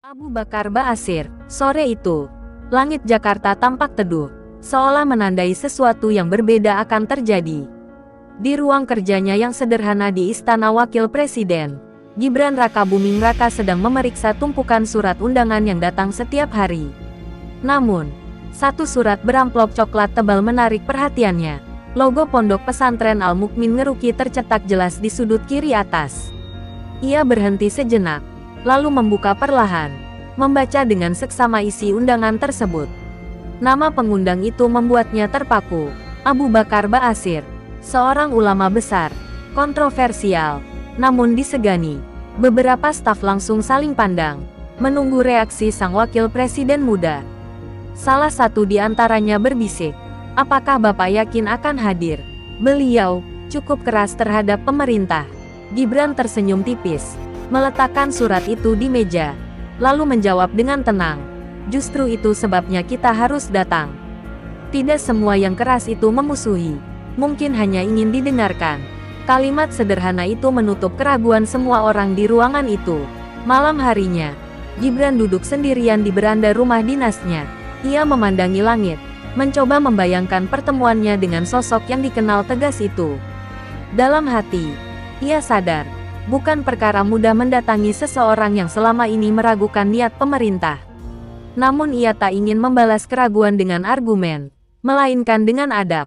Abu Bakar Ba'asyir. Sore itu, langit Jakarta tampak teduh, seolah menandai sesuatu yang berbeda akan terjadi. Di ruang kerjanya yang sederhana di Istana Wakil Presiden, Gibran Rakabuming Raka sedang memeriksa tumpukan surat undangan yang datang setiap hari. Namun, satu surat beramplop coklat tebal menarik perhatiannya. Logo Pondok Pesantren Al-Mukmin Ngeruki tercetak jelas di sudut kiri atas. Ia berhenti sejenak, lalu membuka perlahan, membaca dengan seksama isi undangan tersebut. Nama pengundang itu membuatnya terpaku. Abu Bakar Ba'asyir, seorang ulama besar, kontroversial, namun disegani. Beberapa staf langsung saling pandang, menunggu reaksi sang wakil presiden muda. Salah satu di antaranya berbisik, "Apakah Bapak yakin akan hadir?" Beliau cukup keras terhadap pemerintah. Gibran tersenyum tipis, meletakkan surat itu di meja, lalu menjawab dengan tenang, "Justru itu sebabnya kita harus datang." Tidak semua yang keras itu memusuhi, mungkin hanya ingin didengarkan. Kalimat sederhana itu menutup keraguan semua orang di ruangan itu. Malam harinya, Gibran duduk sendirian di beranda rumah dinasnya. Ia memandangi langit, mencoba membayangkan pertemuannya dengan sosok yang dikenal tegas itu. Dalam hati, ia sadar, bukan perkara mudah mendatangi seseorang yang selama ini meragukan niat pemerintah. Namun ia tak ingin membalas keraguan dengan argumen, melainkan dengan adab.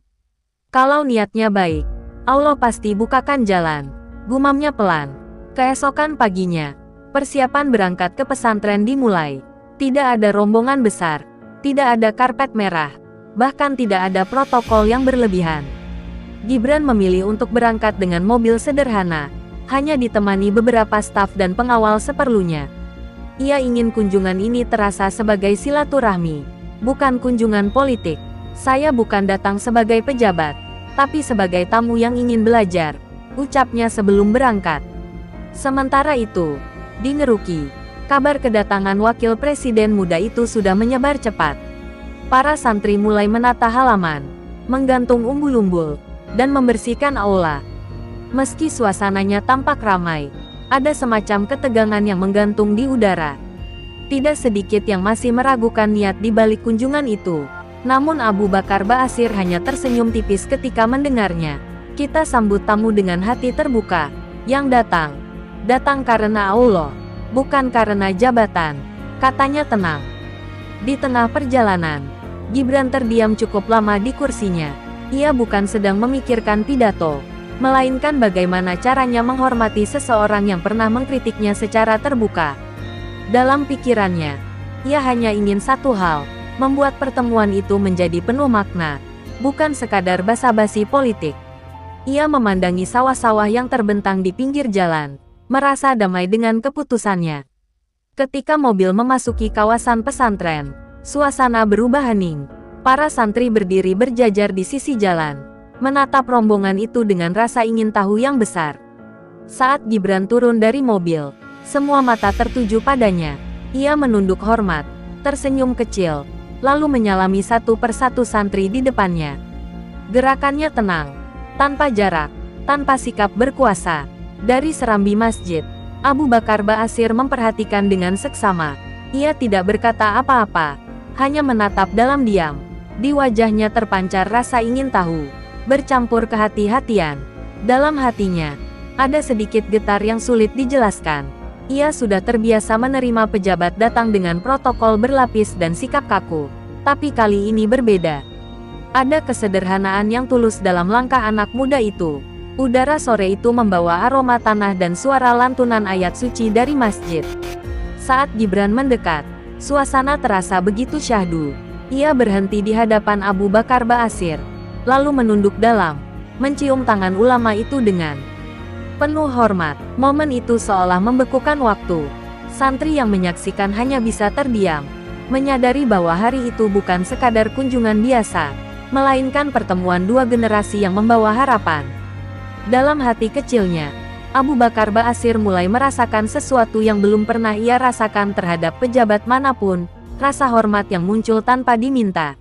Kalau niatnya baik, Allah pasti bukakan jalan, gumamnya pelan. Keesokan paginya, persiapan berangkat ke pesantren dimulai. Tidak ada rombongan besar, tidak ada karpet merah, bahkan tidak ada protokol yang berlebihan. Gibran memilih untuk berangkat dengan mobil sederhana, hanya ditemani beberapa staf dan pengawal seperlunya. Ia ingin kunjungan ini terasa sebagai silaturahmi, bukan kunjungan politik. "Saya bukan datang sebagai pejabat, tapi sebagai tamu yang ingin belajar," ucapnya sebelum berangkat. Sementara itu, di Ngeruki, kabar kedatangan wakil presiden muda itu sudah menyebar cepat. Para santri mulai menata halaman, menggantung umbul-umbul, dan membersihkan aula. Meski suasananya tampak ramai, ada semacam ketegangan yang menggantung di udara. Tidak sedikit yang masih meragukan niat di balik kunjungan itu. Namun Abu Bakar Ba'asyir hanya tersenyum tipis ketika mendengarnya. "Kita sambut tamu dengan hati terbuka. Yang datang karena Allah, bukan karena jabatan," katanya tenang. Di tengah perjalanan, Gibran terdiam cukup lama di kursinya. Ia bukan sedang memikirkan pidato, melainkan bagaimana caranya menghormati seseorang yang pernah mengkritiknya secara terbuka. Dalam pikirannya, ia hanya ingin satu hal, membuat pertemuan itu menjadi penuh makna, bukan sekadar basa-basi politik. Ia memandangi sawah-sawah yang terbentang di pinggir jalan, merasa damai dengan keputusannya. Ketika mobil memasuki kawasan pesantren, suasana berubah hening. Para santri berdiri berjajar di sisi jalan, menatap rombongan itu dengan rasa ingin tahu yang besar. Saat Gibran turun dari mobil, semua mata tertuju padanya. Ia menunduk hormat, tersenyum kecil, lalu menyalami satu persatu santri di depannya. Gerakannya tenang, tanpa jarak, tanpa sikap berkuasa. Dari serambi masjid, Abu Bakar Ba'asyir memperhatikan dengan seksama. Ia tidak berkata apa-apa, hanya menatap dalam diam. Di wajahnya terpancar rasa ingin tahu, bercampur kehati-hatian. Dalam hatinya, ada sedikit getar yang sulit dijelaskan. Ia sudah terbiasa menerima pejabat datang dengan protokol berlapis dan sikap kaku. Tapi kali ini berbeda. Ada kesederhanaan yang tulus dalam langkah anak muda itu. Udara sore itu membawa aroma tanah dan suara lantunan ayat suci dari masjid. Saat Gibran mendekat, suasana terasa begitu syahdu. Ia berhenti di hadapan Abu Bakar Ba'asyir, lalu menunduk dalam, mencium tangan ulama itu dengan penuh hormat. Momen itu seolah membekukan waktu. Santri yang menyaksikan hanya bisa terdiam, menyadari bahwa hari itu bukan sekadar kunjungan biasa, melainkan pertemuan dua generasi yang membawa harapan. Dalam hati kecilnya, Abu Bakar Ba'asyir mulai merasakan sesuatu yang belum pernah ia rasakan terhadap pejabat manapun, rasa hormat yang muncul tanpa diminta.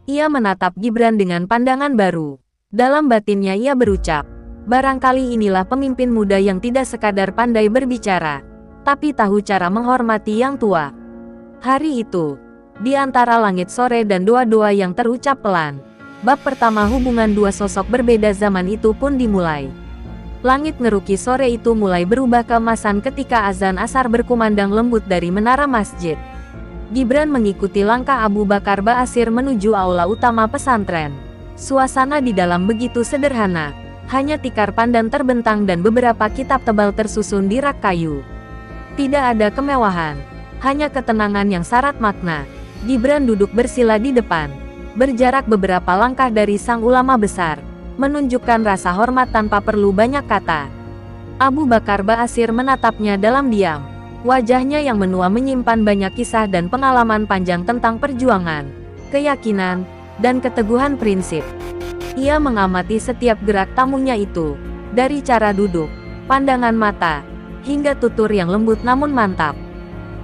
Ia menatap Gibran dengan pandangan baru. Dalam batinnya ia berucap, barangkali inilah pemimpin muda yang tidak sekadar pandai berbicara, tapi tahu cara menghormati yang tua. Hari itu, di antara langit sore dan doa-doa yang terucap pelan, bab pertama hubungan dua sosok berbeda zaman itu pun dimulai. Langit ngeruki sore itu mulai berubah keemasan ketika azan asar berkumandang lembut dari menara masjid. Gibran mengikuti langkah Abu Bakar Ba'asyir menuju aula utama pesantren. Suasana di dalam begitu sederhana, hanya tikar pandan terbentang dan beberapa kitab tebal tersusun di rak kayu. Tidak ada kemewahan, hanya ketenangan yang syarat makna. Gibran duduk bersila di depan, berjarak beberapa langkah dari sang ulama besar, menunjukkan rasa hormat tanpa perlu banyak kata. Abu Bakar Ba'asyir menatapnya dalam diam. Wajahnya yang menua menyimpan banyak kisah dan pengalaman panjang tentang perjuangan, keyakinan, dan keteguhan prinsip. Ia mengamati setiap gerak tamunya itu, dari cara duduk, pandangan mata, hingga tutur yang lembut namun mantap.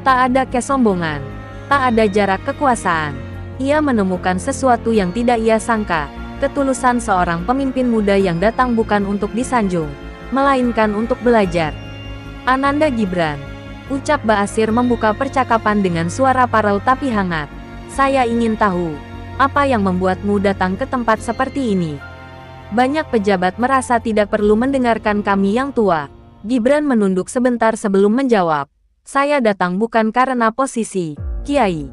Tak ada kesombongan, tak ada jarak kekuasaan. Ia menemukan sesuatu yang tidak ia sangka, ketulusan seorang pemimpin muda yang datang bukan untuk disanjung, melainkan untuk belajar. Ananda Gibran, ucap Ba'asyir membuka percakapan dengan suara parau tapi hangat. Saya ingin tahu, apa yang membuatmu datang ke tempat seperti ini? Banyak pejabat merasa tidak perlu mendengarkan kami yang tua. Gibran menunduk sebentar sebelum menjawab. Saya datang bukan karena posisi, Kiai.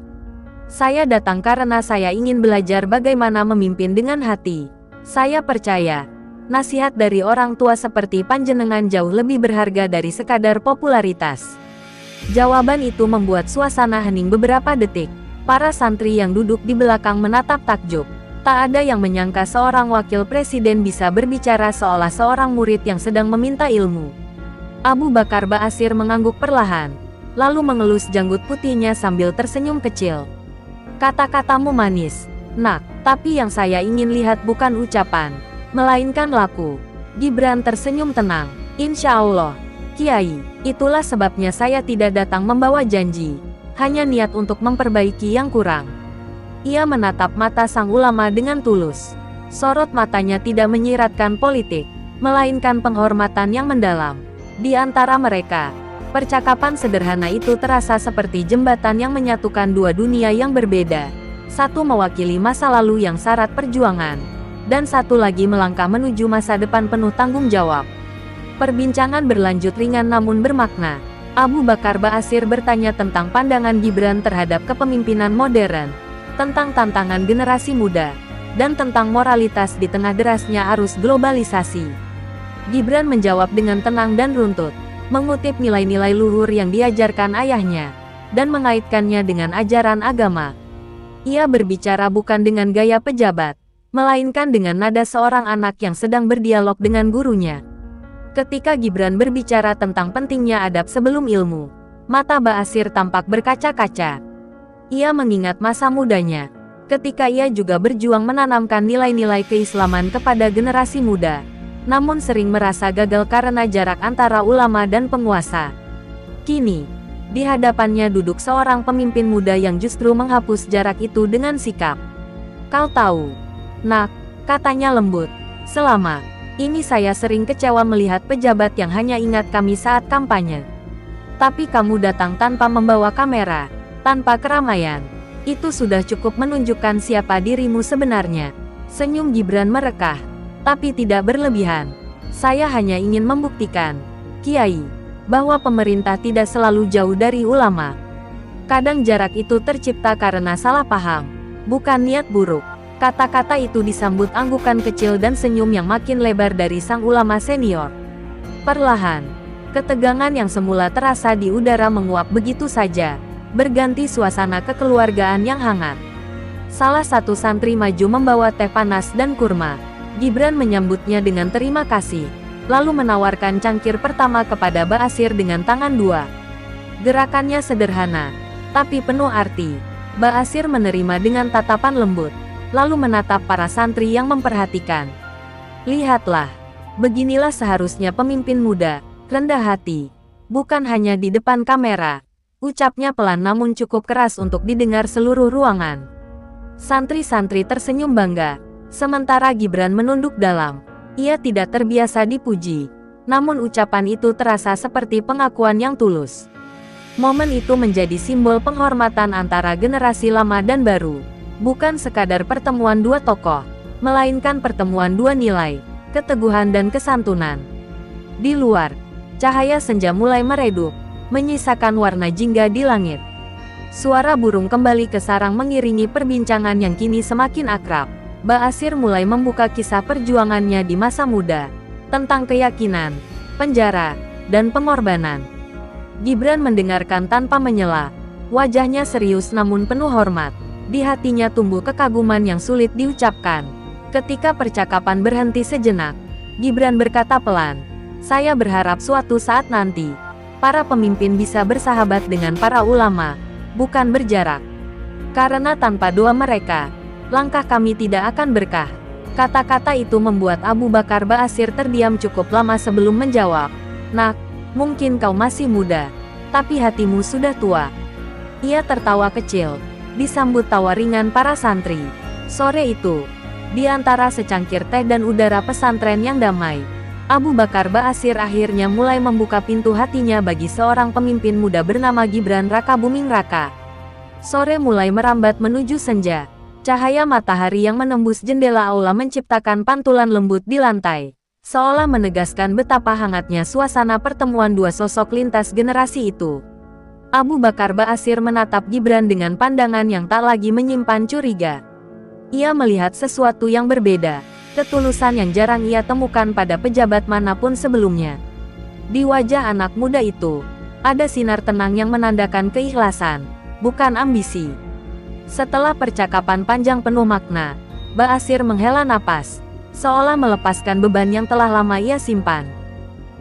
Saya datang karena saya ingin belajar bagaimana memimpin dengan hati. Saya percaya, nasihat dari orang tua seperti panjenengan jauh lebih berharga dari sekadar popularitas. Jawaban itu membuat suasana hening beberapa detik. Para santri yang duduk di belakang menatap takjub. Tak ada yang menyangka seorang wakil presiden bisa berbicara seolah seorang murid yang sedang meminta ilmu. Abu Bakar Ba'asyir mengangguk perlahan, lalu mengelus janggut putihnya sambil tersenyum kecil. Kata-katamu manis, nak, tapi yang saya ingin lihat bukan ucapan, melainkan laku. Gibran tersenyum tenang. Insya Allah, Kiai, itulah sebabnya saya tidak datang membawa janji. Hanya niat untuk memperbaiki yang kurang. Ia menatap mata sang ulama dengan tulus. Sorot matanya tidak menyiratkan politik, melainkan penghormatan yang mendalam. Di antara mereka, percakapan sederhana itu terasa seperti jembatan yang menyatukan dua dunia yang berbeda. Satu mewakili masa lalu yang syarat perjuangan, dan satu lagi melangkah menuju masa depan penuh tanggung jawab. Perbincangan berlanjut ringan namun bermakna. Abu Bakar Ba'asyir bertanya tentang pandangan Gibran terhadap kepemimpinan modern, tentang tantangan generasi muda, dan tentang moralitas di tengah derasnya arus globalisasi. Gibran menjawab dengan tenang dan runtut, mengutip nilai-nilai luhur yang diajarkan ayahnya, dan mengaitkannya dengan ajaran agama. Ia berbicara bukan dengan gaya pejabat, melainkan dengan nada seorang anak yang sedang berdialog dengan gurunya. Ketika Gibran berbicara tentang pentingnya adab sebelum ilmu, mata Ba'asyir tampak berkaca-kaca. Ia mengingat masa mudanya, ketika ia juga berjuang menanamkan nilai-nilai keislaman kepada generasi muda, namun sering merasa gagal karena jarak antara ulama dan penguasa. Kini, di hadapannya duduk seorang pemimpin muda yang justru menghapus jarak itu dengan sikap. Kau tahu, nak, katanya lembut, selama ini saya sering kecewa melihat pejabat yang hanya ingat kami saat kampanye. Tapi kamu datang tanpa membawa kamera, tanpa keramaian. Itu sudah cukup menunjukkan siapa dirimu sebenarnya. Senyum Gibran merekah, tapi tidak berlebihan. Saya hanya ingin membuktikan, Kiai, bahwa pemerintah tidak selalu jauh dari ulama. Kadang jarak itu tercipta karena salah paham, bukan niat buruk. Kata-kata itu disambut anggukan kecil dan senyum yang makin lebar dari sang ulama senior. Perlahan, ketegangan yang semula terasa di udara menguap begitu saja, berganti suasana kekeluargaan yang hangat. Salah satu santri maju membawa teh panas dan kurma. Gibran menyambutnya dengan terima kasih, lalu menawarkan cangkir pertama kepada Ba'asyir dengan tangan dua. Gerakannya sederhana, tapi penuh arti. Ba'asyir menerima dengan tatapan lembut, lalu menatap para santri yang memperhatikan. Lihatlah, beginilah seharusnya pemimpin muda, rendah hati. Bukan hanya di depan kamera. Ucapnya pelan namun cukup keras untuk didengar seluruh ruangan. Santri-santri tersenyum bangga, sementara Gibran menunduk dalam. Ia tidak terbiasa dipuji, namun ucapan itu terasa seperti pengakuan yang tulus. Momen itu menjadi simbol penghormatan antara generasi lama dan baru. Bukan sekadar pertemuan dua tokoh, melainkan pertemuan dua nilai, keteguhan dan kesantunan. Di luar, cahaya senja mulai meredup, menyisakan warna jingga di langit. Suara burung kembali ke sarang mengiringi perbincangan yang kini semakin akrab. Ba'asyir mulai membuka kisah perjuangannya di masa muda, tentang keyakinan, penjara, dan pengorbanan. Gibran mendengarkan tanpa menyela. Wajahnya serius namun penuh hormat. Di hatinya tumbuh kekaguman yang sulit diucapkan. Ketika percakapan berhenti sejenak, Gibran berkata pelan, "Saya berharap suatu saat nanti, para pemimpin bisa bersahabat dengan para ulama, bukan berjarak. Karena tanpa doa mereka, langkah kami tidak akan berkah." Kata-kata itu membuat Abu Bakar Ba'asyir terdiam cukup lama sebelum menjawab. "Nak, mungkin kau masih muda, tapi hatimu sudah tua." Ia tertawa kecil, disambut tawa ringan para santri. Sore itu, di antara secangkir teh dan udara pesantren yang damai, Abu Bakar Ba'asyir akhirnya mulai membuka pintu hatinya bagi seorang pemimpin muda bernama Gibran Raka Buming Raka. Sore mulai merambat menuju senja. Cahaya matahari yang menembus jendela aula menciptakan pantulan lembut di lantai, seolah menegaskan betapa hangatnya suasana pertemuan dua sosok lintas generasi itu. Abu Bakar Ba'asyir menatap Gibran dengan pandangan yang tak lagi menyimpan curiga. Ia melihat sesuatu yang berbeda, ketulusan yang jarang ia temukan pada pejabat manapun sebelumnya. Di wajah anak muda itu, ada sinar tenang yang menandakan keikhlasan, bukan ambisi. Setelah percakapan panjang penuh makna, Ba'asyir menghela napas, seolah melepaskan beban yang telah lama ia simpan.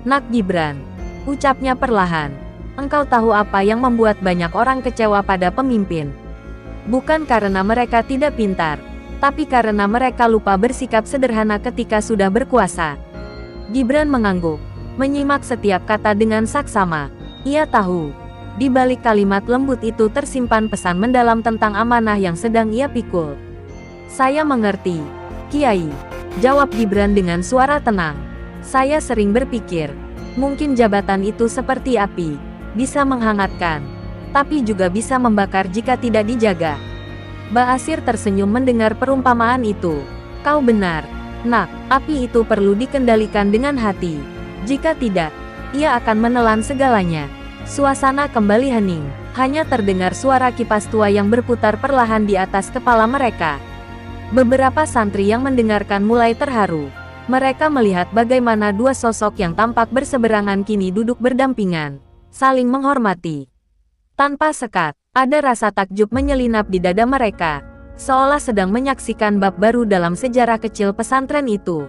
"Nak Gibran," ucapnya perlahan, "engkau tahu apa yang membuat banyak orang kecewa pada pemimpin? Bukan karena mereka tidak pintar, tapi karena mereka lupa bersikap sederhana ketika sudah berkuasa." Gibran mengangguk, menyimak setiap kata dengan saksama. Ia tahu, di balik kalimat lembut itu tersimpan pesan mendalam tentang amanah yang sedang ia pikul. "Saya mengerti, Kiai," jawab Gibran dengan suara tenang. "Saya sering berpikir, mungkin jabatan itu seperti api, bisa menghangatkan, tapi juga bisa membakar jika tidak dijaga." Ba'asyir tersenyum mendengar perumpamaan itu. "Kau benar, Nak, api itu perlu dikendalikan dengan hati. Jika tidak, ia akan menelan segalanya." Suasana kembali hening, hanya terdengar suara kipas tua yang berputar perlahan di atas kepala mereka. Beberapa santri yang mendengarkan mulai terharu. Mereka melihat bagaimana dua sosok yang tampak berseberangan kini duduk berdampingan, saling menghormati. Tanpa sekat, ada rasa takjub menyelinap di dada mereka, seolah sedang menyaksikan bab baru dalam sejarah kecil pesantren itu.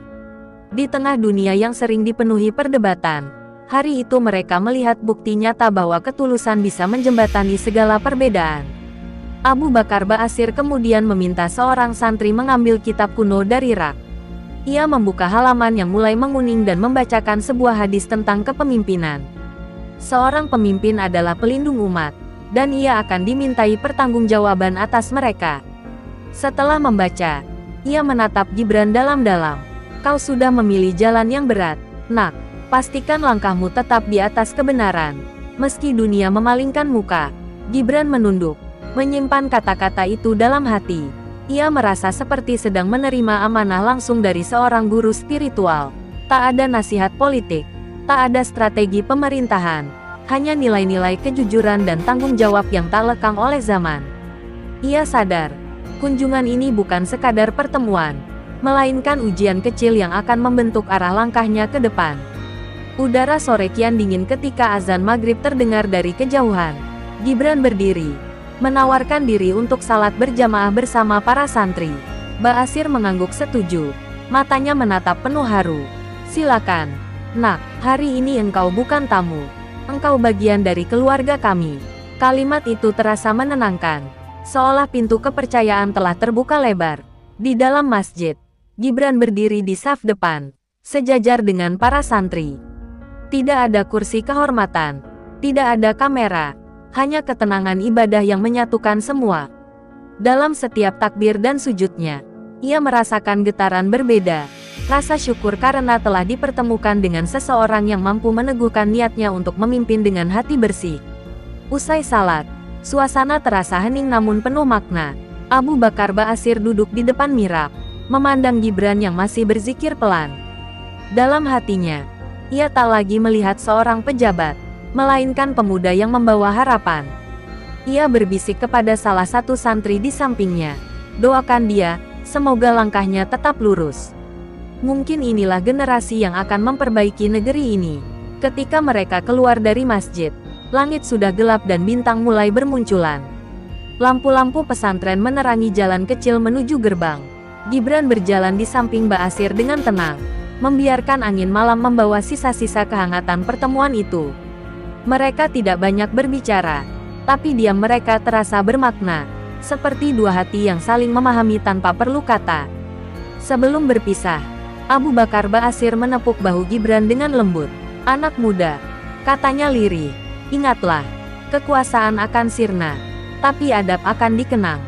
Di tengah dunia yang sering dipenuhi perdebatan, hari itu mereka melihat bukti nyata bahwa ketulusan bisa menjembatani segala perbedaan. Abu Bakar Ba'asyir kemudian meminta seorang santri mengambil kitab kuno dari rak. Ia membuka halaman yang mulai menguning dan membacakan sebuah hadis tentang kepemimpinan. Seorang pemimpin adalah pelindung umat, dan ia akan dimintai pertanggungjawaban atas mereka. Setelah membaca, ia menatap Gibran dalam-dalam. "Kau sudah memilih jalan yang berat, Nak. Pastikan langkahmu tetap di atas kebenaran, meski dunia memalingkan muka." Gibran menunduk, menyimpan kata-kata itu dalam hati. Ia merasa seperti sedang menerima amanah langsung dari seorang guru spiritual. Tak ada nasihat politik, tak ada strategi pemerintahan, hanya nilai-nilai kejujuran dan tanggung jawab yang tak lekang oleh zaman. Ia sadar, kunjungan ini bukan sekadar pertemuan, melainkan ujian kecil yang akan membentuk arah langkahnya ke depan. Udara sore kian dingin ketika azan maghrib terdengar dari kejauhan. Gibran berdiri, menawarkan diri untuk salat berjamaah bersama para santri. Ba'asyir mengangguk setuju, matanya menatap penuh haru. "Silakan, Nak, hari ini engkau bukan tamu. Engkau bagian dari keluarga kami." Kalimat itu terasa menenangkan, seolah pintu kepercayaan telah terbuka lebar. Di dalam masjid, Gibran berdiri di saf depan, sejajar dengan para santri. Tidak ada kursi kehormatan, tidak ada kamera, hanya ketenangan ibadah yang menyatukan semua. Dalam setiap takbir dan sujudnya, ia merasakan getaran berbeda, rasa syukur karena telah dipertemukan dengan seseorang yang mampu meneguhkan niatnya untuk memimpin dengan hati bersih. Usai salat, suasana terasa hening namun penuh makna. Abu Bakar Ba'asyir duduk di depan mihrab, memandang Gibran yang masih berzikir pelan. Dalam hatinya, ia tak lagi melihat seorang pejabat, melainkan pemuda yang membawa harapan. Ia berbisik kepada salah satu santri di sampingnya, "Doakan dia, semoga langkahnya tetap lurus. Mungkin inilah generasi yang akan memperbaiki negeri ini." Ketika mereka keluar dari masjid, langit sudah gelap dan bintang mulai bermunculan. Lampu-lampu pesantren menerangi jalan kecil menuju gerbang. Gibran berjalan di samping Ba'asyir dengan tenang, membiarkan angin malam membawa sisa-sisa kehangatan pertemuan itu. Mereka tidak banyak berbicara, tapi diam mereka terasa bermakna, seperti dua hati yang saling memahami tanpa perlu kata. Sebelum berpisah, Abu Bakar Ba'asyir menepuk bahu Gibran dengan lembut. "Anak muda," katanya lirih, "ingatlah, kekuasaan akan sirna, tapi adab akan dikenang."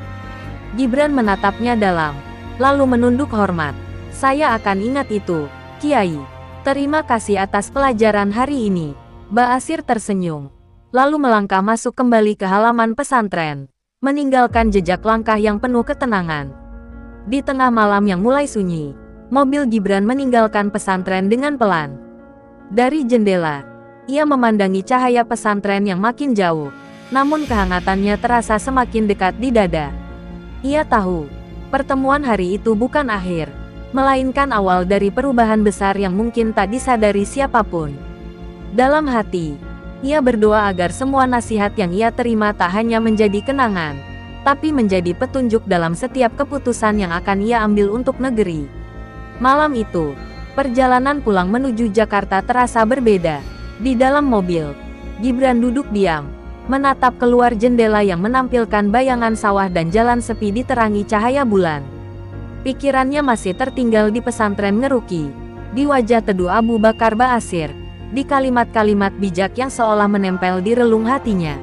Gibran menatapnya dalam, lalu menunduk hormat. "Saya akan ingat itu, Kiai. Terima kasih atas pelajaran hari ini." Ba'asyir tersenyum, lalu melangkah masuk kembali ke halaman pesantren, meninggalkan jejak langkah yang penuh ketenangan. Di tengah malam yang mulai sunyi, mobil Gibran meninggalkan pesantren dengan pelan. Dari jendela, ia memandangi cahaya pesantren yang makin jauh, namun kehangatannya terasa semakin dekat di dada. Ia tahu, pertemuan hari itu bukan akhir, melainkan awal dari perubahan besar yang mungkin tak disadari siapapun. Dalam hati, ia berdoa agar semua nasihat yang ia terima tak hanya menjadi kenangan, tapi menjadi petunjuk dalam setiap keputusan yang akan ia ambil untuk negeri. Malam itu, perjalanan pulang menuju Jakarta terasa berbeda. Di dalam mobil, Gibran duduk diam, menatap keluar jendela yang menampilkan bayangan sawah dan jalan sepi diterangi cahaya bulan. Pikirannya masih tertinggal di pesantren Ngeruki, di wajah teduh Abu Bakar Ba'asyir, di kalimat-kalimat bijak yang seolah menempel di relung hatinya.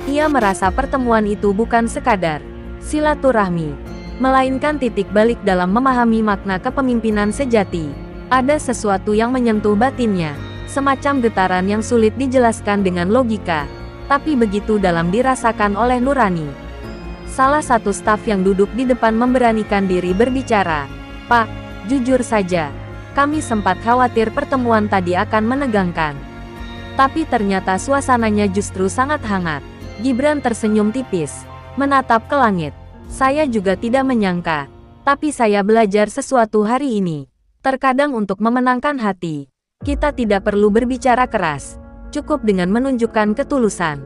Ia merasa pertemuan itu bukan sekadar silaturahmi, melainkan titik balik dalam memahami makna kepemimpinan sejati. Ada sesuatu yang menyentuh batinnya, semacam getaran yang sulit dijelaskan dengan logika, tapi begitu dalam dirasakan oleh nurani. Salah satu staf yang duduk di depan memberanikan diri berbicara, "Pak, jujur saja, kami sempat khawatir pertemuan tadi akan menegangkan. Tapi ternyata suasananya justru sangat hangat." Gibran tersenyum tipis, menatap ke langit. "Saya juga tidak menyangka, tapi saya belajar sesuatu hari ini. Terkadang untuk memenangkan hati, kita tidak perlu berbicara keras, cukup dengan menunjukkan ketulusan."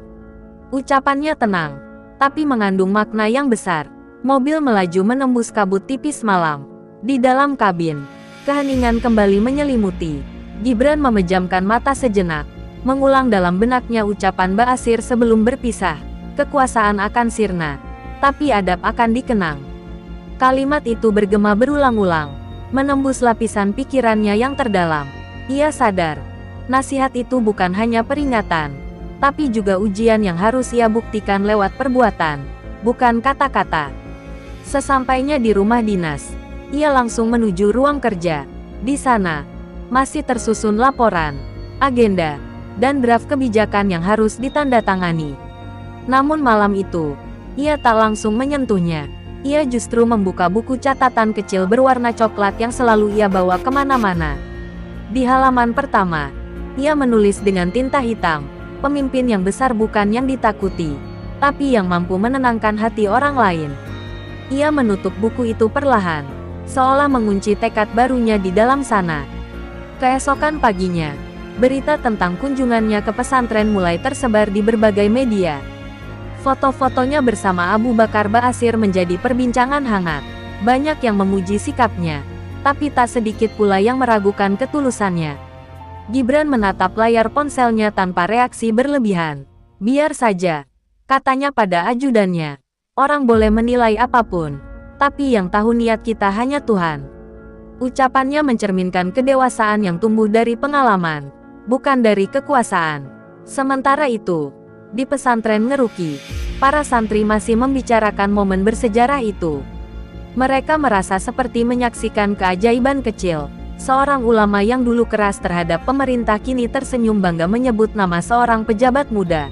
Ucapannya tenang, tapi mengandung makna yang besar. Mobil melaju menembus kabut tipis malam. Di dalam kabin, keheningan kembali menyelimuti. Gibran memejamkan mata sejenak, mengulang dalam benaknya ucapan Ba'asyir sebelum berpisah. "Kekuasaan akan sirna, tapi adab akan dikenang." Kalimat itu bergema berulang-ulang, menembus lapisan pikirannya yang terdalam. Ia sadar, nasihat itu bukan hanya peringatan, tapi juga ujian yang harus ia buktikan lewat perbuatan, bukan kata-kata. Sesampainya di rumah dinas, ia langsung menuju ruang kerja. Di sana, masih tersusun laporan, agenda, dan draft kebijakan yang harus ditandatangani. Namun malam itu, ia tak langsung menyentuhnya. Ia justru membuka buku catatan kecil berwarna coklat yang selalu ia bawa kemana-mana. Di halaman pertama, ia menulis dengan tinta hitam, "Pemimpin yang besar bukan yang ditakuti, tapi yang mampu menenangkan hati orang lain." Ia menutup buku itu perlahan, seolah mengunci tekad barunya di dalam sana. Keesokan paginya, berita tentang kunjungannya ke pesantren mulai tersebar di berbagai media. Foto-fotonya bersama Abu Bakar Ba'asyir menjadi perbincangan hangat. Banyak yang memuji sikapnya, tapi tak sedikit pula yang meragukan ketulusannya. Gibran menatap layar ponselnya tanpa reaksi berlebihan. "Biar saja," katanya pada ajudannya. "Orang boleh menilai apapun, tapi yang tahu niat kita hanya Tuhan." Ucapannya mencerminkan kedewasaan yang tumbuh dari pengalaman, bukan dari kekuasaan. Sementara itu, di pesantren Ngeruki, para santri masih membicarakan momen bersejarah itu. Mereka merasa seperti menyaksikan keajaiban kecil. Seorang ulama yang dulu keras terhadap pemerintah kini tersenyum bangga menyebut nama seorang pejabat muda.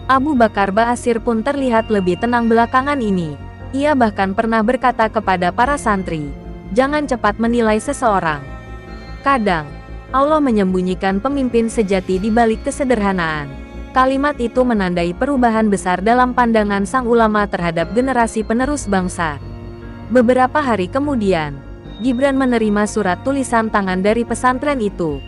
Abu Bakar Ba'asyir pun terlihat lebih tenang belakangan ini. Ia bahkan pernah berkata kepada para santri, "Jangan cepat menilai seseorang. Kadang, Allah menyembunyikan pemimpin sejati di balik kesederhanaan." Kalimat itu menandai perubahan besar dalam pandangan sang ulama terhadap generasi penerus bangsa. Beberapa hari kemudian, Gibran menerima surat tulisan tangan dari pesantren itu.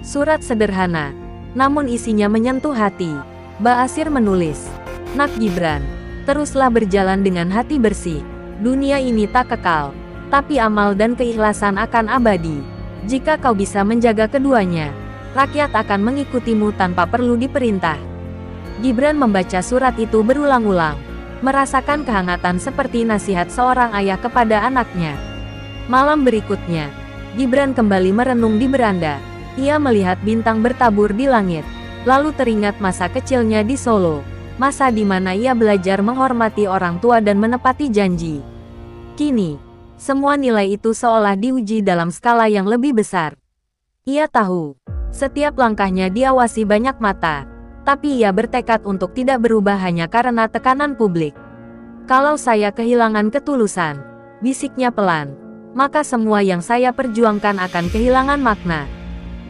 Surat sederhana, namun isinya menyentuh hati. Ba'asyir menulis, "Nak Gibran, teruslah berjalan dengan hati bersih. Dunia ini tak kekal, tapi amal dan keikhlasan akan abadi. Jika kau bisa menjaga keduanya, rakyat akan mengikutimu tanpa perlu diperintah." Gibran membaca surat itu berulang-ulang, merasakan kehangatan seperti nasihat seorang ayah kepada anaknya. Malam berikutnya, Gibran kembali merenung di beranda. Ia melihat bintang bertabur di langit. Lalu teringat masa kecilnya di Solo, masa di mana ia belajar menghormati orang tua dan menepati janji. Kini, semua nilai itu seolah diuji dalam skala yang lebih besar. Ia tahu, setiap langkahnya diawasi banyak mata, tapi ia bertekad untuk tidak berubah hanya karena tekanan publik. "Kalau saya kehilangan ketulusan," bisiknya pelan, "maka semua yang saya perjuangkan akan kehilangan makna."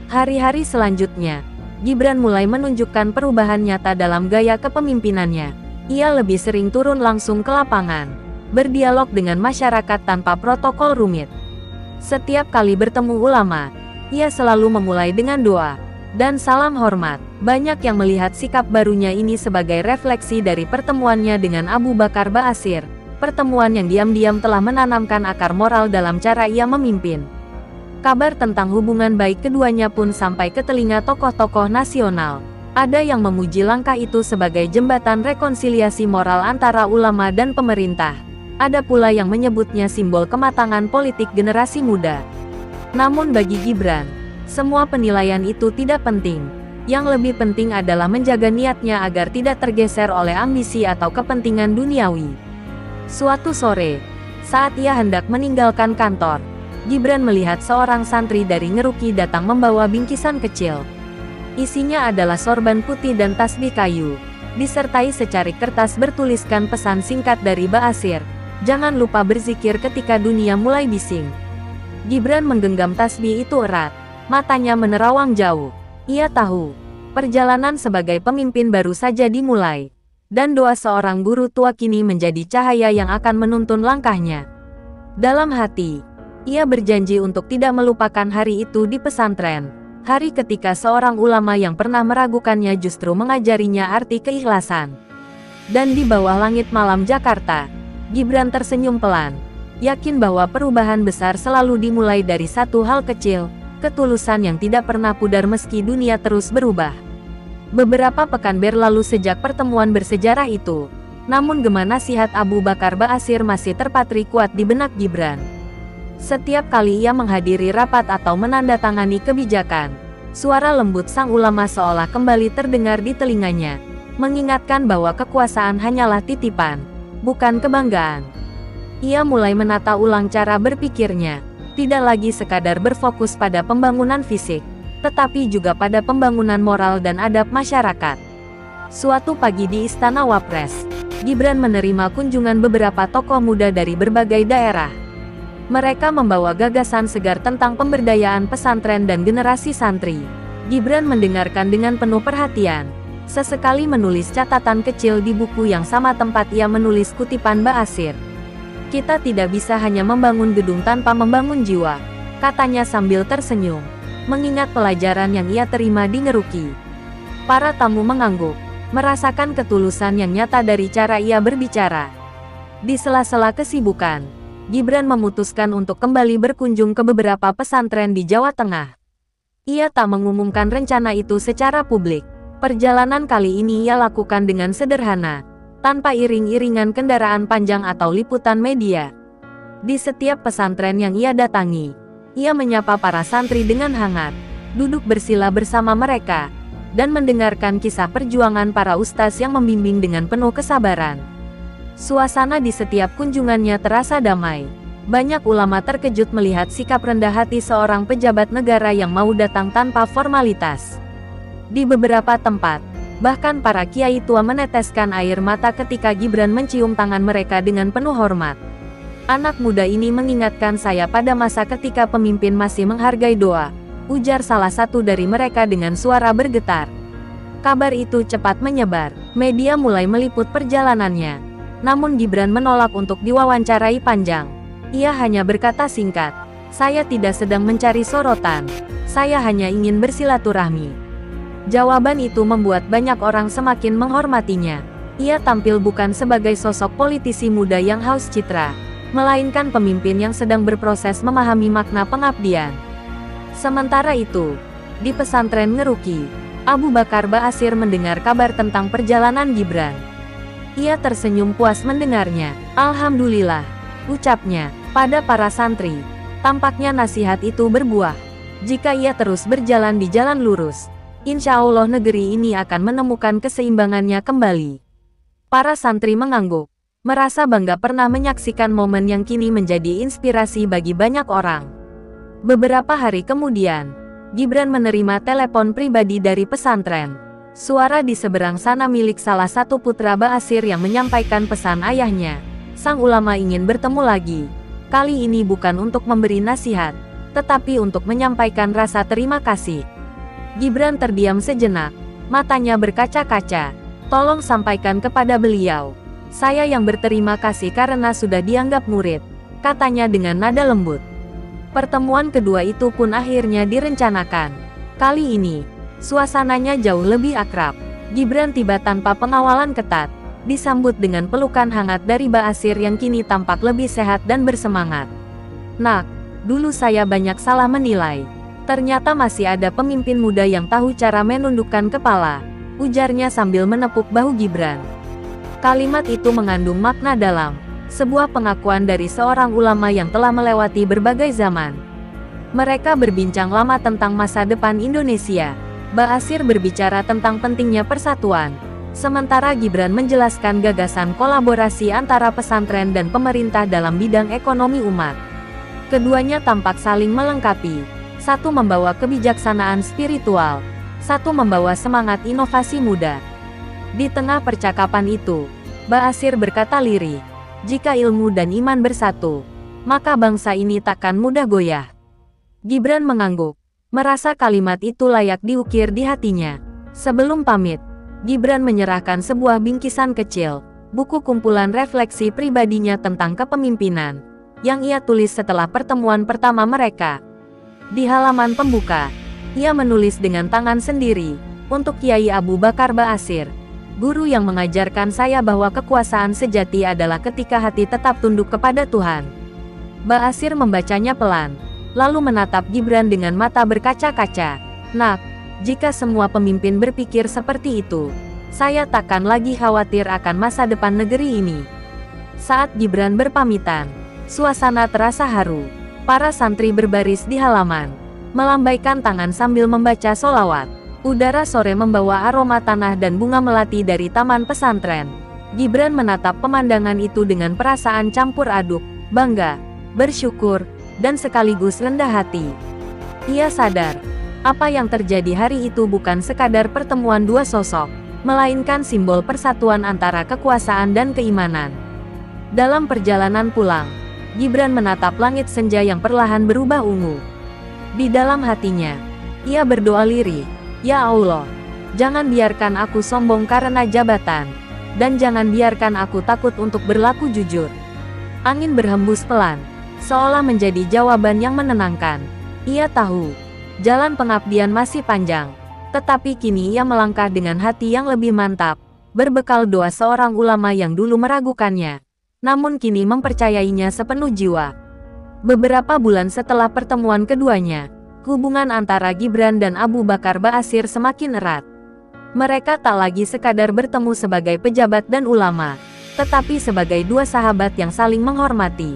Hari-hari selanjutnya, Gibran mulai menunjukkan perubahan nyata dalam gaya kepemimpinannya. Ia lebih sering turun langsung ke lapangan, berdialog dengan masyarakat tanpa protokol rumit. Setiap kali bertemu ulama, ia selalu memulai dengan doa dan salam hormat. Banyak yang melihat sikap barunya ini sebagai refleksi dari pertemuannya dengan Abu Bakar Ba'asyir, pertemuan yang diam-diam telah menanamkan akar moral dalam cara ia memimpin. Kabar tentang hubungan baik keduanya pun sampai ke telinga tokoh-tokoh nasional. Ada yang memuji langkah itu sebagai jembatan rekonsiliasi moral antara ulama dan pemerintah. Ada pula yang menyebutnya simbol kematangan politik generasi muda. Namun bagi Gibran, semua penilaian itu tidak penting. Yang lebih penting adalah menjaga niatnya agar tidak tergeser oleh ambisi atau kepentingan duniawi. Suatu sore, saat ia hendak meninggalkan kantor, Gibran melihat seorang santri dari Ngeruki datang membawa bingkisan kecil. Isinya adalah sorban putih dan tasbih kayu, disertai secarik kertas bertuliskan pesan singkat dari Ba'asyir, "Jangan lupa berzikir ketika dunia mulai bising." Gibran menggenggam tasbih itu erat, matanya menerawang jauh. Ia tahu, perjalanan sebagai pemimpin baru saja dimulai, dan doa seorang guru tua kini menjadi cahaya yang akan menuntun langkahnya. Dalam hati, ia berjanji untuk tidak melupakan hari itu di pesantren. Hari ketika seorang ulama yang pernah meragukannya justru mengajarinya arti keikhlasan. Dan di bawah langit malam Jakarta, Gibran tersenyum pelan, yakin bahwa perubahan besar selalu dimulai dari satu hal kecil, ketulusan yang tidak pernah pudar meski dunia terus berubah. Beberapa pekan berlalu sejak pertemuan bersejarah itu, namun gema nasihat Abu Bakar Ba'asyir masih terpatri kuat di benak Gibran. Setiap kali ia menghadiri rapat atau menandatangani kebijakan, suara lembut sang ulama seolah kembali terdengar di telinganya, mengingatkan bahwa kekuasaan hanyalah titipan, bukan kebanggaan. Ia mulai menata ulang cara berpikirnya, tidak lagi sekadar berfokus pada pembangunan fisik, tetapi juga pada pembangunan moral dan adab masyarakat. Suatu pagi di Istana Wapres, Gibran menerima kunjungan beberapa tokoh muda dari berbagai daerah. Mereka membawa gagasan segar tentang pemberdayaan pesantren dan generasi santri. Gibran mendengarkan dengan penuh perhatian, sesekali menulis catatan kecil di buku yang sama tempat ia menulis kutipan Ba'asyir. "Kita tidak bisa hanya membangun gedung tanpa membangun jiwa," katanya sambil tersenyum, mengingat pelajaran yang ia terima di Ngeruki. Para tamu mengangguk, merasakan ketulusan yang nyata dari cara ia berbicara. Di sela-sela kesibukan, Gibran memutuskan untuk kembali berkunjung ke beberapa pesantren di Jawa Tengah. Ia tak mengumumkan rencana itu secara publik. Perjalanan kali ini ia lakukan dengan sederhana, tanpa iring-iringan kendaraan panjang atau liputan media. Di setiap pesantren yang ia datangi, ia menyapa para santri dengan hangat, duduk bersila bersama mereka, dan mendengarkan kisah perjuangan para ustaz yang membimbing dengan penuh kesabaran. Suasana di setiap kunjungannya terasa damai. Banyak ulama terkejut melihat sikap rendah hati seorang pejabat negara yang mau datang tanpa formalitas. Di beberapa tempat, Bahkan para kiai tua meneteskan air mata ketika Gibran mencium tangan mereka dengan penuh hormat. Anak muda ini mengingatkan saya pada masa ketika pemimpin masih menghargai doa, ujar salah satu dari mereka dengan suara bergetar. Kabar itu cepat menyebar, media mulai meliput perjalanannya. Namun Gibran menolak untuk diwawancarai panjang. Ia hanya berkata singkat, "Saya tidak sedang mencari sorotan. Saya hanya ingin bersilaturahmi." Jawaban itu membuat banyak orang semakin menghormatinya. Ia tampil bukan sebagai sosok politisi muda yang haus citra, melainkan pemimpin yang sedang berproses memahami makna pengabdian. Sementara itu, di pesantren Ngeruki, Abu Bakar Ba'asyir mendengar kabar tentang perjalanan Gibran. Ia tersenyum puas mendengarnya. "Alhamdulillah," ucapnya. Pada para santri, tampaknya nasihat itu berbuah. Jika ia terus berjalan di jalan lurus, insya Allah negeri ini akan menemukan keseimbangannya kembali. Para santri mengangguk, merasa bangga pernah menyaksikan momen yang kini menjadi inspirasi bagi banyak orang. Beberapa hari kemudian, Gibran menerima telepon pribadi dari pesantren. Suara di seberang sana milik salah satu putra Ba'asyir yang menyampaikan pesan ayahnya. Sang ulama ingin bertemu lagi. Kali ini bukan untuk memberi nasihat, tetapi untuk menyampaikan rasa terima kasih. Gibran terdiam sejenak, matanya berkaca-kaca. "Tolong sampaikan kepada beliau, saya yang berterima kasih karena sudah dianggap murid," katanya dengan nada lembut. Pertemuan kedua itu pun akhirnya direncanakan. Kali ini, suasananya jauh lebih akrab. Gibran tiba tanpa pengawalan ketat, disambut dengan pelukan hangat dari Ba'asyir yang kini tampak lebih sehat dan bersemangat. "Nak, dulu saya banyak salah menilai. Ternyata masih ada pemimpin muda yang tahu cara menundukkan kepala," ujarnya sambil menepuk bahu Gibran. Kalimat itu mengandung makna dalam, sebuah pengakuan dari seorang ulama yang telah melewati berbagai zaman. Mereka berbincang lama tentang masa depan Indonesia. Ba'asyir berbicara tentang pentingnya persatuan, sementara Gibran menjelaskan gagasan kolaborasi antara pesantren dan pemerintah dalam bidang ekonomi umat. Keduanya tampak saling melengkapi. Satu membawa kebijaksanaan spiritual, satu membawa semangat inovasi muda. Di tengah percakapan itu, Ba'asyir berkata lirih, "Jika ilmu dan iman bersatu, maka bangsa ini takkan mudah goyah." Gibran mengangguk, merasa kalimat itu layak diukir di hatinya. Sebelum pamit, Gibran menyerahkan sebuah bingkisan kecil, buku kumpulan refleksi pribadinya tentang kepemimpinan, yang ia tulis setelah pertemuan pertama mereka. Di halaman pembuka, ia menulis dengan tangan sendiri, "Untuk Kiai Abu Bakar Ba'asyir, guru yang mengajarkan saya bahwa kekuasaan sejati adalah ketika hati tetap tunduk kepada Tuhan." Ba'asyir membacanya pelan, lalu menatap Gibran dengan mata berkaca-kaca. "Nak, jika semua pemimpin berpikir seperti itu, saya takkan lagi khawatir akan masa depan negeri ini." Saat Gibran berpamitan, suasana terasa haru. Para santri berbaris di halaman, melambaikan tangan sambil membaca sholawat. Udara sore membawa aroma tanah dan bunga melati dari taman pesantren. Gibran menatap pemandangan itu dengan perasaan campur aduk, bangga, bersyukur, dan sekaligus rendah hati. Ia sadar, apa yang terjadi hari itu bukan sekadar pertemuan dua sosok, melainkan simbol persatuan antara kekuasaan dan keimanan. Dalam perjalanan pulang, Gibran menatap langit senja yang perlahan berubah ungu. Di dalam hatinya, ia berdoa lirih, "Ya Allah, jangan biarkan aku sombong karena jabatan, dan jangan biarkan aku takut untuk berlaku jujur." Angin berhembus pelan, seolah menjadi jawaban yang menenangkan. Ia tahu, jalan pengabdian masih panjang, tetapi kini ia melangkah dengan hati yang lebih mantap, berbekal doa seorang ulama yang dulu meragukannya, namun kini mempercayainya sepenuh jiwa. Beberapa bulan setelah pertemuan keduanya, hubungan antara Gibran dan Abu Bakar Ba'asyir semakin erat. Mereka tak lagi sekadar bertemu sebagai pejabat dan ulama, tetapi sebagai dua sahabat yang saling menghormati.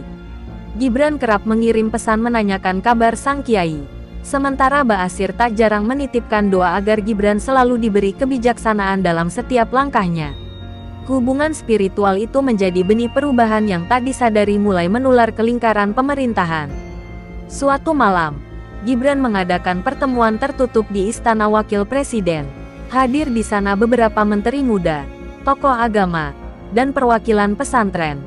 Gibran kerap mengirim pesan menanyakan kabar sang kiai, sementara Ba'asyir tak jarang menitipkan doa agar Gibran selalu diberi kebijaksanaan dalam setiap langkahnya. Hubungan spiritual itu menjadi benih perubahan yang tak disadari mulai menular ke lingkaran pemerintahan. Suatu malam, Gibran mengadakan pertemuan tertutup di Istana Wakil Presiden. Hadir di sana beberapa menteri muda, tokoh agama, dan perwakilan pesantren.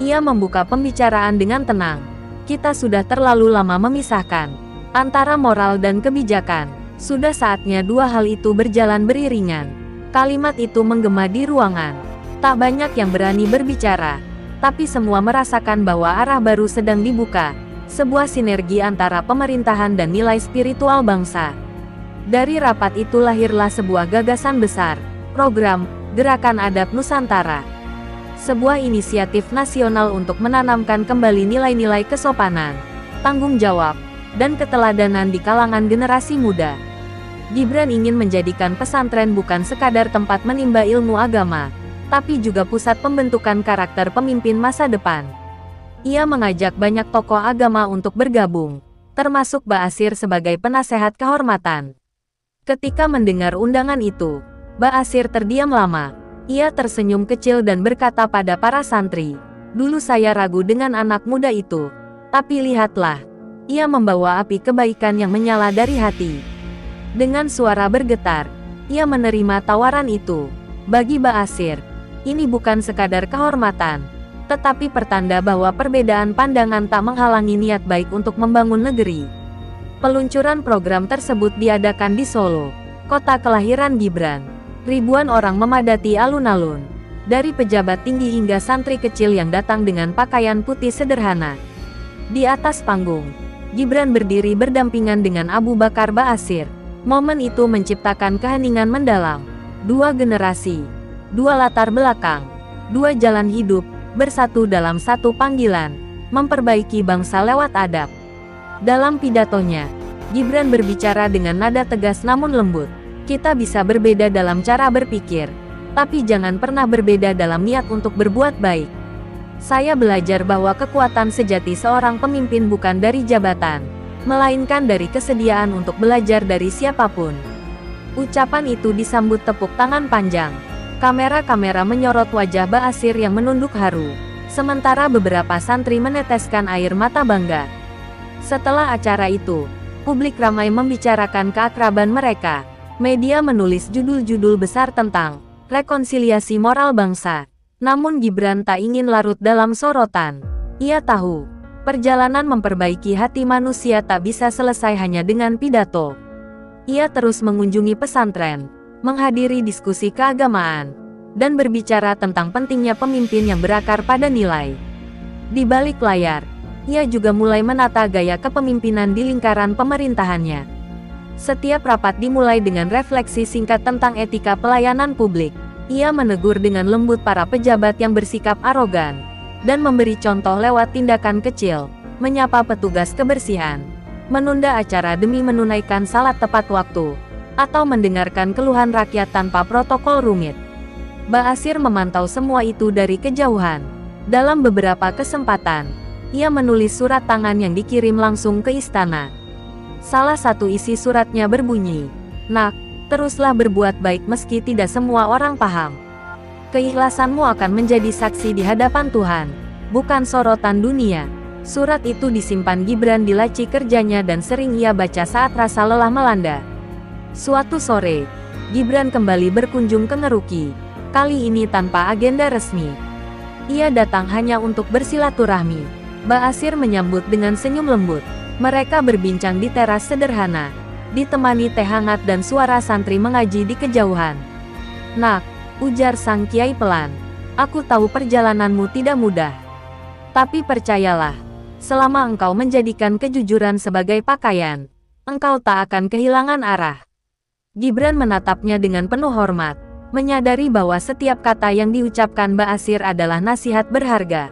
Ia membuka pembicaraan dengan tenang. Kita sudah terlalu lama memisahkan antara moral dan kebijakan. Sudah saatnya dua hal itu berjalan beriringan. Kalimat itu menggema di ruangan. Tak banyak yang berani berbicara, tapi semua merasakan bahwa arah baru sedang dibuka. Sebuah sinergi antara pemerintahan dan nilai spiritual bangsa. Dari rapat itu lahirlah sebuah gagasan besar, program Gerakan Adab Nusantara. Sebuah inisiatif nasional untuk menanamkan kembali nilai-nilai kesopanan, tanggung jawab, dan keteladanan di kalangan generasi muda. Gibran ingin menjadikan pesantren bukan sekadar tempat menimba ilmu agama, tapi juga pusat pembentukan karakter pemimpin masa depan. Ia mengajak banyak tokoh agama untuk bergabung, termasuk Ba'asyir sebagai penasehat kehormatan. Ketika mendengar undangan itu, Ba'asyir terdiam lama. Ia tersenyum kecil dan berkata pada para santri, "Dulu saya ragu dengan anak muda itu, tapi lihatlah, ia membawa api kebaikan yang menyala dari hati." Dengan suara bergetar, ia menerima tawaran itu. Bagi Ba'asyir, ini bukan sekadar kehormatan, tetapi pertanda bahwa perbedaan pandangan tak menghalangi niat baik untuk membangun negeri. Peluncuran program tersebut diadakan di Solo, kota kelahiran Gibran. Ribuan orang memadati alun-alun, dari pejabat tinggi hingga santri kecil yang datang dengan pakaian putih sederhana. Di atas panggung, Gibran berdiri berdampingan dengan Abu Bakar Ba'asyir. Momen itu menciptakan keheningan mendalam. Dua generasi, dua latar belakang, dua jalan hidup, bersatu dalam satu panggilan, memperbaiki bangsa lewat adab. Dalam pidatonya, Gibran berbicara dengan nada tegas namun lembut. Kita bisa berbeda dalam cara berpikir, tapi jangan pernah berbeda dalam niat untuk berbuat baik. Saya belajar bahwa kekuatan sejati seorang pemimpin bukan dari jabatan, melainkan dari kesediaan untuk belajar dari siapapun. Ucapan itu disambut tepuk tangan panjang. Kamera-kamera menyorot wajah Ba'asyir yang menunduk haru, sementara beberapa santri meneteskan air mata bangga. Setelah acara itu, publik ramai membicarakan keakraban mereka. Media menulis judul-judul besar tentang rekonsiliasi moral bangsa. Namun Gibran tak ingin larut dalam sorotan. Ia tahu, perjalanan memperbaiki hati manusia tak bisa selesai hanya dengan pidato. Ia terus mengunjungi pesantren, menghadiri diskusi keagamaan, dan berbicara tentang pentingnya pemimpin yang berakar pada nilai. Di balik layar, ia juga mulai menata gaya kepemimpinan di lingkaran pemerintahannya. Setiap rapat dimulai dengan refleksi singkat tentang etika pelayanan publik. Ia menegur dengan lembut para pejabat yang bersikap arogan, dan memberi contoh lewat tindakan kecil, menyapa petugas kebersihan, menunda acara demi menunaikan salat tepat waktu, atau mendengarkan keluhan rakyat tanpa protokol rumit. Ba'asyir memantau semua itu dari kejauhan. Dalam beberapa kesempatan, ia menulis surat tangan yang dikirim langsung ke istana. Salah satu isi suratnya berbunyi, "Nak, teruslah berbuat baik meski tidak semua orang paham. Keikhlasanmu akan menjadi saksi di hadapan Tuhan, bukan sorotan dunia." Surat itu disimpan Gibran di laci kerjanya dan sering ia baca saat rasa lelah melanda. Suatu sore, Gibran kembali berkunjung ke Ngeruki, kali ini tanpa agenda resmi. Ia datang hanya untuk bersilaturahmi. Ba'asyir menyambut dengan senyum lembut. Mereka berbincang di teras sederhana, ditemani teh hangat dan suara santri mengaji di kejauhan. "Nak," ujar sang kiai pelan, "aku tahu perjalananmu tidak mudah. Tapi percayalah, selama engkau menjadikan kejujuran sebagai pakaian, engkau tak akan kehilangan arah." Gibran menatapnya dengan penuh hormat, menyadari bahwa setiap kata yang diucapkan Ba'asyir adalah nasihat berharga.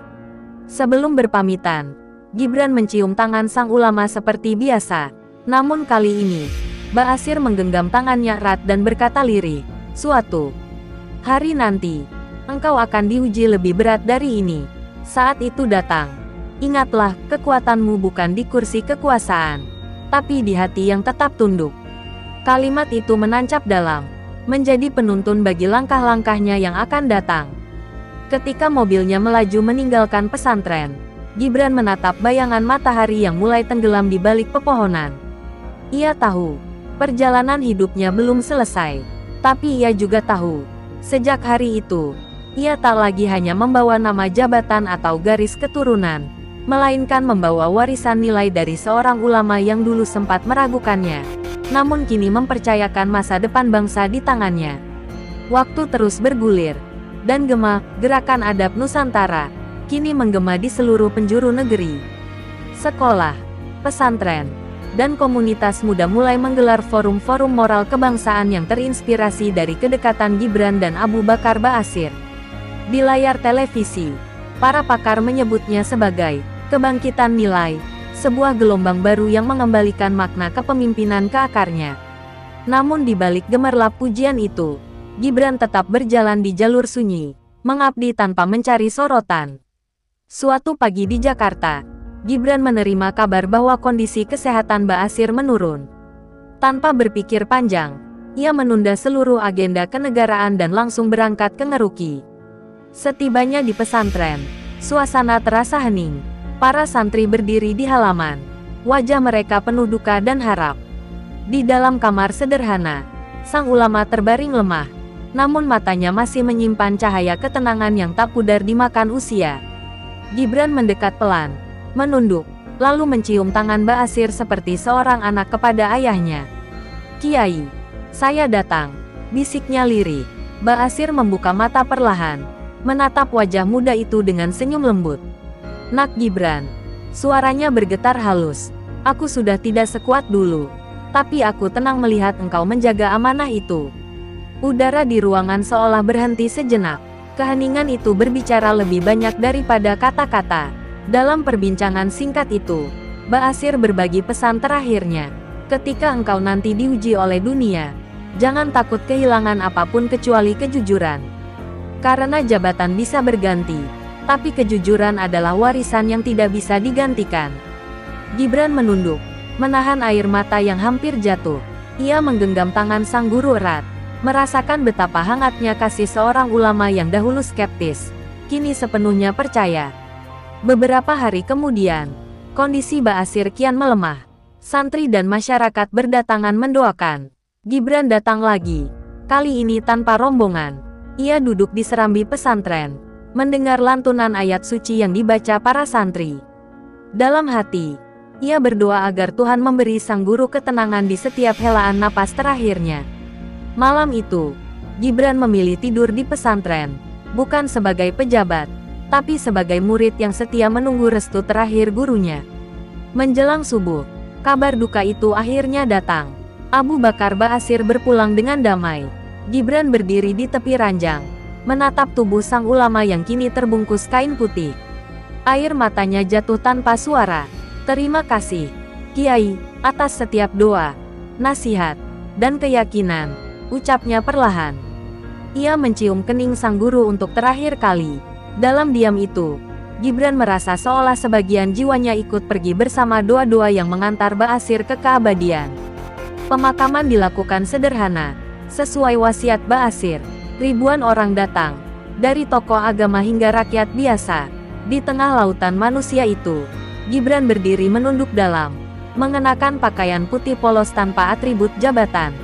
Sebelum berpamitan, Gibran mencium tangan sang ulama seperti biasa. Namun kali ini, Ba'asyir menggenggam tangannya erat dan berkata lirih, "Suatu hari nanti, engkau akan diuji lebih berat dari ini. Saat itu datang, ingatlah, kekuatanmu bukan di kursi kekuasaan, tapi di hati yang tetap tunduk." Kalimat itu menancap dalam, menjadi penuntun bagi langkah-langkahnya yang akan datang. Ketika mobilnya melaju meninggalkan pesantren, Gibran menatap bayangan matahari yang mulai tenggelam di balik pepohonan. Ia tahu, perjalanan hidupnya belum selesai. Tapi ia juga tahu, sejak hari itu, ia tak lagi hanya membawa nama jabatan atau garis keturunan, melainkan membawa warisan nilai dari seorang ulama yang dulu sempat meragukannya, namun kini mempercayakan masa depan bangsa di tangannya. Waktu terus bergulir, dan gema, gerakan adab Nusantara, kini menggema di seluruh penjuru negeri. Sekolah, pesantren, dan komunitas muda mulai menggelar forum-forum moral kebangsaan yang terinspirasi dari kedekatan Gibran dan Abu Bakar Ba'asyir. Di layar televisi, para pakar menyebutnya sebagai kebangkitan nilai, sebuah gelombang baru yang mengembalikan makna kepemimpinan ke akarnya. Namun di balik gemerlap pujian itu, Gibran tetap berjalan di jalur sunyi, mengabdi tanpa mencari sorotan. Suatu pagi di Jakarta, Gibran menerima kabar bahwa kondisi kesehatan Ba'asyir menurun. Tanpa berpikir panjang, ia menunda seluruh agenda kenegaraan dan langsung berangkat ke Ngeruki. Setibanya di pesantren, suasana terasa hening. Para santri berdiri di halaman, wajah mereka penuh duka dan harap. Di dalam kamar sederhana, sang ulama terbaring lemah, namun matanya masih menyimpan cahaya ketenangan yang tak pudar dimakan usia. Gibran mendekat pelan, menunduk, lalu mencium tangan Ba'asyir seperti seorang anak kepada ayahnya. "Kiai, saya datang," bisiknya lirih. Ba'asyir membuka mata perlahan, menatap wajah muda itu dengan senyum lembut. "Nak Gibran," suaranya bergetar halus, "aku sudah tidak sekuat dulu, tapi aku tenang melihat engkau menjaga amanah itu." Udara di ruangan seolah berhenti sejenak. Keheningan itu berbicara lebih banyak daripada kata-kata. Dalam perbincangan singkat itu, Ba'asyir berbagi pesan terakhirnya. "Ketika engkau nanti diuji oleh dunia, jangan takut kehilangan apapun kecuali kejujuran. Karena jabatan bisa berganti, tapi kejujuran adalah warisan yang tidak bisa digantikan." Gibran menunduk, menahan air mata yang hampir jatuh. Ia menggenggam tangan sang guru erat, merasakan betapa hangatnya kasih seorang ulama yang dahulu skeptis, kini sepenuhnya percaya. Beberapa hari kemudian, kondisi Ba'asyir kian melemah. Santri dan masyarakat berdatangan mendoakan. Gibran datang lagi, kali ini tanpa rombongan. Ia duduk di serambi pesantren, mendengar lantunan ayat suci yang dibaca para santri. Dalam hati, ia berdoa agar Tuhan memberi sang guru ketenangan di setiap helaan napas terakhirnya. Malam itu, Gibran memilih tidur di pesantren, bukan sebagai pejabat, tapi sebagai murid yang setia menunggu restu terakhir gurunya. Menjelang subuh, kabar duka itu akhirnya datang. Abu Bakar Ba'asyir berpulang dengan damai. Gibran berdiri di tepi ranjang, menatap tubuh sang ulama yang kini terbungkus kain putih. Air matanya jatuh tanpa suara. "Terima kasih, Kiai, atas setiap doa, nasihat, dan keyakinan," ucapnya perlahan. Ia mencium kening sang guru untuk terakhir kali. Dalam diam itu, Gibran merasa seolah sebagian jiwanya ikut pergi bersama doa-doa yang mengantar Ba'asyir ke keabadian. Pemakaman dilakukan sederhana, sesuai wasiat Ba'asyir. Ribuan orang datang, dari tokoh agama hingga rakyat biasa. Di tengah lautan manusia itu, Gibran berdiri menunduk dalam, mengenakan pakaian putih polos tanpa atribut jabatan.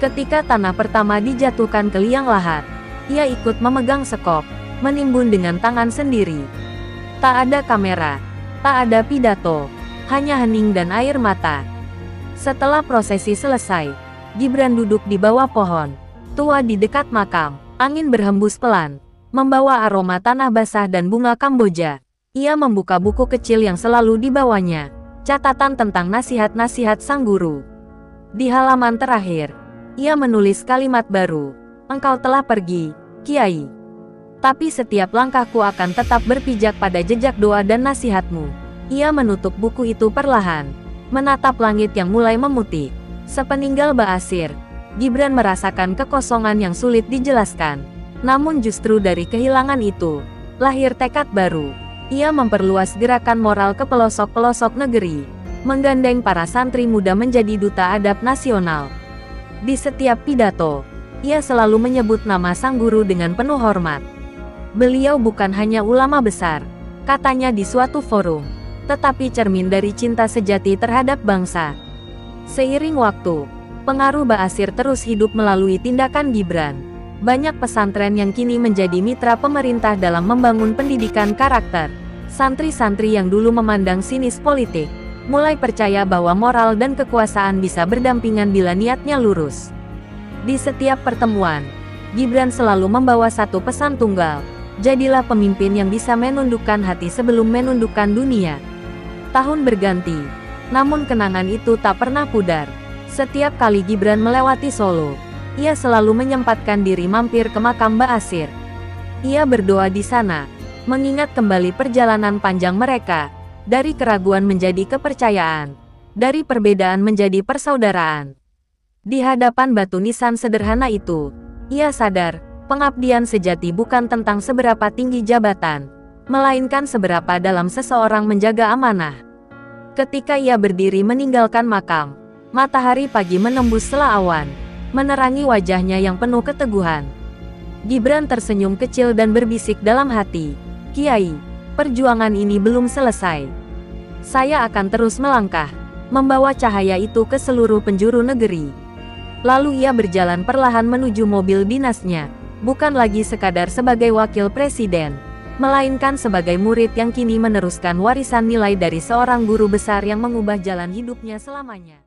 Ketika tanah pertama dijatuhkan ke liang lahat, ia ikut memegang sekop, menimbun dengan tangan sendiri. Tak ada kamera, tak ada pidato, hanya hening dan air mata. Setelah prosesi selesai, Gibran duduk di bawah pohon tua di dekat makam. Angin berhembus pelan, membawa aroma tanah basah dan bunga Kamboja. Ia membuka buku kecil yang selalu dibawanya, catatan tentang nasihat-nasihat sang guru. Di halaman terakhir, ia menulis kalimat baru, "Engkau telah pergi, Kiai. Tapi setiap langkahku akan tetap berpijak pada jejak doa dan nasihatmu." Ia menutup buku itu perlahan, menatap langit yang mulai memutih. Sepeninggal Ba'asyir, Gibran merasakan kekosongan yang sulit dijelaskan. Namun justru dari kehilangan itu, lahir tekad baru. Ia memperluas gerakan moral ke pelosok-pelosok negeri, menggandeng para santri muda menjadi duta adab nasional. Di setiap pidato, ia selalu menyebut nama sang guru dengan penuh hormat. "Beliau bukan hanya ulama besar," katanya di suatu forum, "tetapi cermin dari cinta sejati terhadap bangsa." Seiring waktu, Pengaruh Ba'asyir terus hidup melalui tindakan Gibran. Banyak pesantren yang kini menjadi mitra pemerintah dalam membangun pendidikan karakter. Santri-santri yang dulu memandang sinis politik, mulai percaya bahwa moral dan kekuasaan bisa berdampingan bila niatnya lurus. Di setiap pertemuan, Gibran selalu membawa satu pesan tunggal. Jadilah pemimpin yang bisa menundukkan hati sebelum menundukkan dunia. Tahun berganti, namun kenangan itu tak pernah pudar. Setiap kali Gibran melewati Solo, ia selalu menyempatkan diri mampir ke makam Ba'asyir. Ia berdoa di sana, mengingat kembali perjalanan panjang mereka, dari keraguan menjadi kepercayaan, dari perbedaan menjadi persaudaraan. Di hadapan batu nisan sederhana itu, ia sadar, pengabdian sejati bukan tentang seberapa tinggi jabatan, melainkan seberapa dalam seseorang menjaga amanah. Ketika ia berdiri meninggalkan makam, matahari pagi menembus sela awan, menerangi wajahnya yang penuh keteguhan. Gibran tersenyum kecil dan berbisik dalam hati, "Kiai, perjuangan ini belum selesai. Saya akan terus melangkah, membawa cahaya itu ke seluruh penjuru negeri." Lalu ia berjalan perlahan menuju mobil dinasnya, bukan lagi sekadar sebagai wakil presiden, melainkan sebagai murid yang kini meneruskan warisan nilai dari seorang guru besar yang mengubah jalan hidupnya selamanya.